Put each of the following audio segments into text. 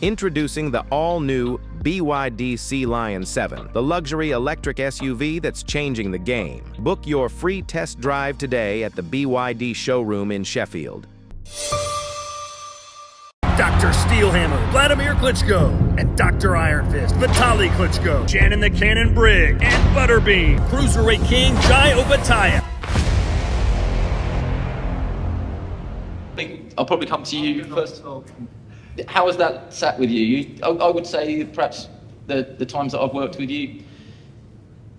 Introducing the all-new BYD Sea Lion 7, the luxury electric SUV that's changing the game. Book your free test drive today at the BYD showroom in Sheffield. Dr. Steelhammer, Vladimir Klitschko, and Dr. Iron Fist, Vitaly Klitschko, Shannon the Cannon Brigg, and Butterbean, Cruiserweight King Jai Opetaia. I'll probably come to you first. How has that sat with you? I would say perhaps the times that I've worked with you,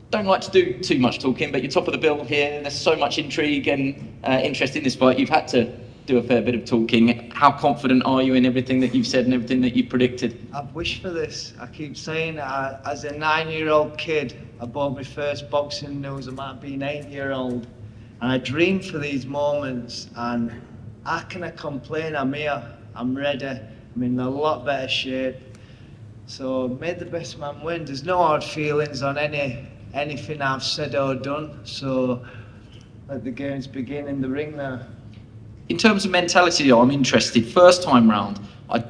don't like to do too much talking, but you're top of the bill here. There's so much intrigue and interest in this fight. You've had to do a fair bit of talking. How confident are you in everything that you've said and everything that you've predicted? I've wished for this. I keep saying that as a 9-year-old kid, I bought my first boxing news. I might have been 8-year-old. And I dreamed for these moments. And how can I complain? I'm here. I'm ready. I'm in a lot better shape. So may the best man win. There's no hard feelings on anything I've said or done. So let the games begin in the ring now. In terms of mentality, I'm interested. First time round, I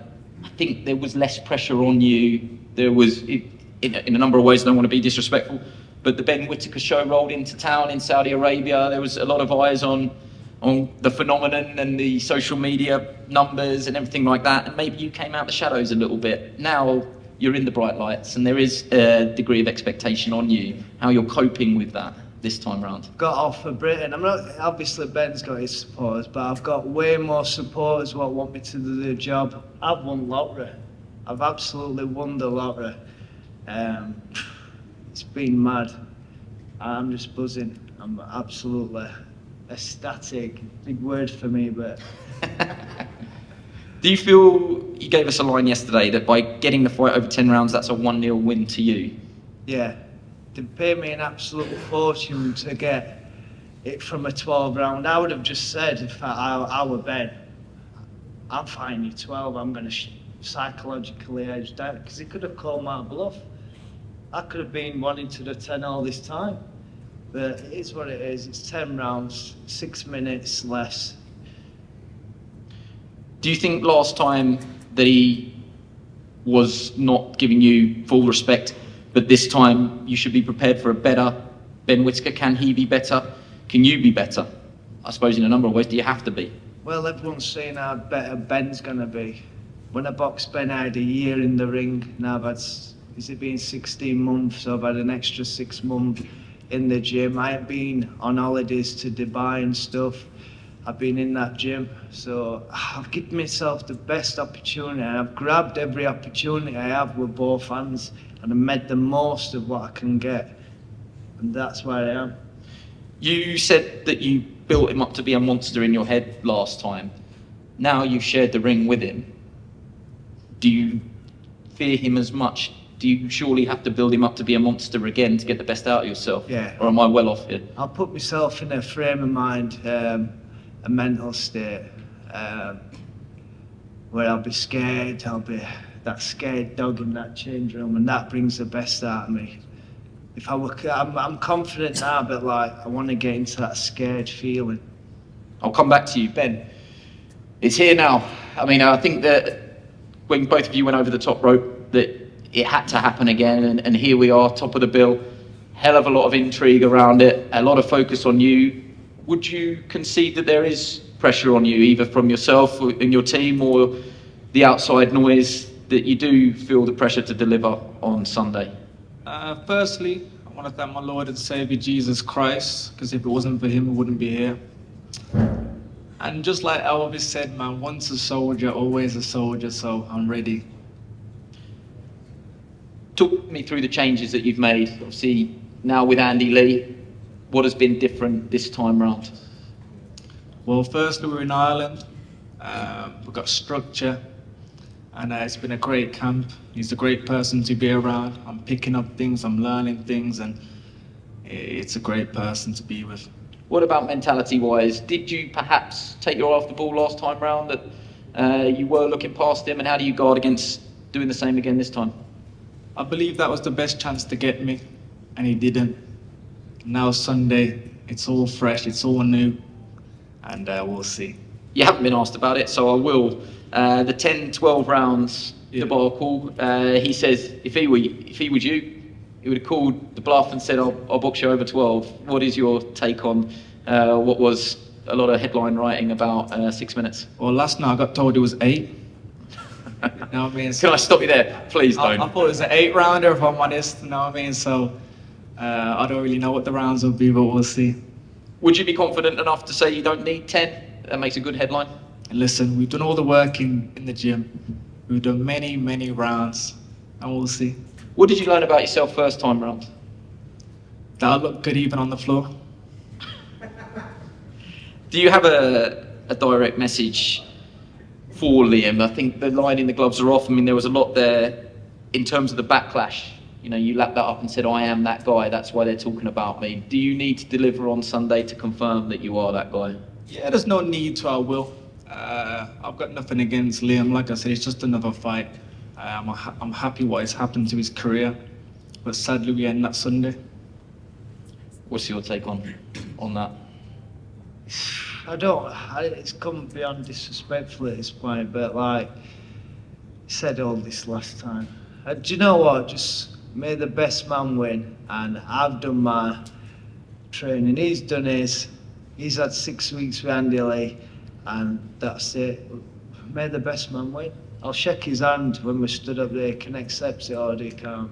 think there was less pressure on you. There was, in a number of ways, I don't want to be disrespectful, but the Ben Whittaker show rolled into town in Saudi Arabia. There was a lot of eyes on the phenomenon and the social media numbers and everything like that. And maybe you came out the shadows a little bit. Now you're in the bright lights and there is a degree of expectation on you. How you're coping with that this time round? Got off for Britain. I'm not, obviously Ben's got his supporters, but I've got way more supporters what want me to do the job. I've won lottery. I've absolutely won the lottery. It's been mad. I'm just buzzing. I'm absolutely ecstatic. Big word for me, but... Do you feel, you gave us a line yesterday, that by getting the fight over 10 rounds, that's a 1-0 win to you? Yeah. They paid me an absolute fortune to get it from a 12 round. I would have just said, if I were Ben, I'm fighting you 12, I'm going to psychologically edge down, because he could have called my bluff. I could have been wanting to do 10 all this time. But it is what it is. It's 10 rounds, 6 minutes less. Do you think last time that he was not giving you full respect, but this time you should be prepared for a better Ben Whittaker? Can he be better? Can you be better? I suppose in a number of ways, do you have to be? Well, everyone's saying how better Ben's going to be. When I boxed Ben, I had a year in the ring. Now I've had, is it been 16 months? So I've had an extra 6 months in the gym. I have been on holidays to Dubai and stuff. I've been in that gym. So I've given myself the best opportunity. I've grabbed every opportunity I have with both hands. And I made the most of what I can get. And that's where I am. You said that you built him up to be a monster in your head last time. Now you've shared the ring with him. Do you fear him as much? Do you surely have to build him up to be a monster again to get the best out of yourself? Yeah. Or am I well off here? I'll put myself in a frame of mind, a mental state, where I'll be scared, I'll be that scared dog in that change room, and that brings the best out of me. If I were, I'm confident now, but like I want to get into that scared feeling. I'll come back to you, Ben. It's here now. I mean, I think that when both of you went over the top rope, that it had to happen again, and here we are, top of the bill. Hell of a lot of intrigue around it, a lot of focus on you. Would you concede that there is pressure on you, either from yourself and your team or the outside noise, that you do feel the pressure to deliver on Sunday? Firstly, I want to thank my Lord and Saviour Jesus Christ, because if it wasn't for him, I wouldn't be here. And just like Elvis said, man, once a soldier, always a soldier, so I'm ready. Talk me through the changes that you've made. Obviously, now with Andy Lee, what has been different this time round? Well, firstly, we're in Ireland. We've got structure. And it's been a great camp. He's a great person to be around. I'm picking up things, I'm learning things, and it's a great person to be with. What about mentality-wise? Did you perhaps take your eye off the ball last time round, that you were looking past him, and how do you guard against doing the same again this time? I believe that was the best chance to get me, and he didn't. Now Sunday, it's all fresh, it's all new, and we'll see. You haven't been asked about it, so I will. The 10-12 rounds debacle. He says if he was you, he would have called the bluff and said, I'll box you over 12. What is your take on what was a lot of headline writing about 6 minutes? Well, last night I got told it was 8. You know what I mean? Can I stop you there? Please don't. I thought it was an 8-rounder, if I'm honest. You know what I mean? So I don't really know what the rounds will be, but we'll see. Would you be confident enough to say you don't need 10? That makes a good headline. Listen, we've done all the work in the gym. We've done many, many rounds, and we'll see. What did you learn about yourself first time round? That I look good even on the floor. Do you have a direct message for Liam? I think the line in the gloves are off. I mean, there was a lot there in terms of the backlash. You know, you lapped that up and said, I am that guy, that's why they're talking about me. Do you need to deliver on Sunday to confirm that you are that guy? Yeah, there's no need to, I will. I've got nothing against Liam. Like I said, it's just another fight. I'm happy what has happened to his career, but sadly we end that Sunday. What's your take on that? It's come beyond disrespectful at this point, but like, he said all this last time. Do you know what? Just may the best man win, and I've done my training, he's done his. He's had 6 weeks with Andy Lee, and that's it. May the best man win. I'll shake his hand when we stood up there. He can accept it or he can't.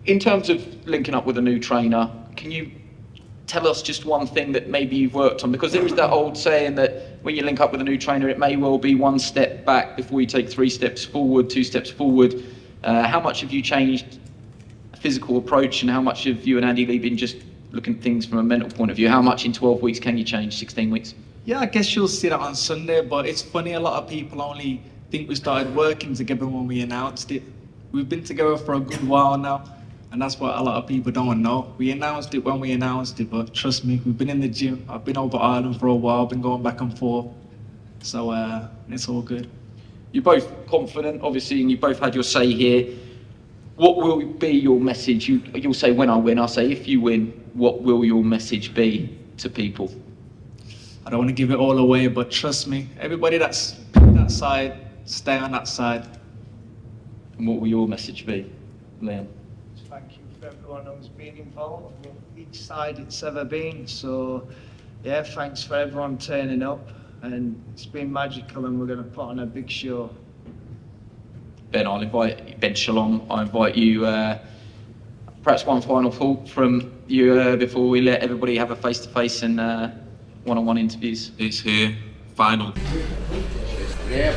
In terms of linking up with a new trainer, can you tell us just one thing that maybe you've worked on? Because there is that old saying that when you link up with a new trainer, it may well be 1 step back before you take 3 steps forward, 2 steps forward. How much have you changed a physical approach, and how much have you and Andy Lee been just looking at things from a mental point of view? How much in 12 weeks can you change, 16 weeks? Yeah, I guess you'll see that on Sunday, but it's funny, a lot of people only think we started working together when we announced it. We've been together for a good while now, and that's what a lot of people don't know. We announced it when we announced it, but trust me, we've been in the gym. I've been over Ireland for a while, been going back and forth, so it's all good. You're both confident, obviously, and you both had your say here. What will be your message? You'll say, when I win. I'll say, if you win, what will your message be to people? I don't want to give it all away, but trust me, everybody that's on that side, stay on that side. And what will your message be, Liam? Thank you for everyone who's been involved with each side it's ever been. So, yeah, thanks for everyone turning up, and it's been magical, and we're going to put on a big show. Ben Shalom, I invite you, perhaps one final thought from you before we let everybody have a face-to-face and one-on-one interviews. It's here, final. Yeah,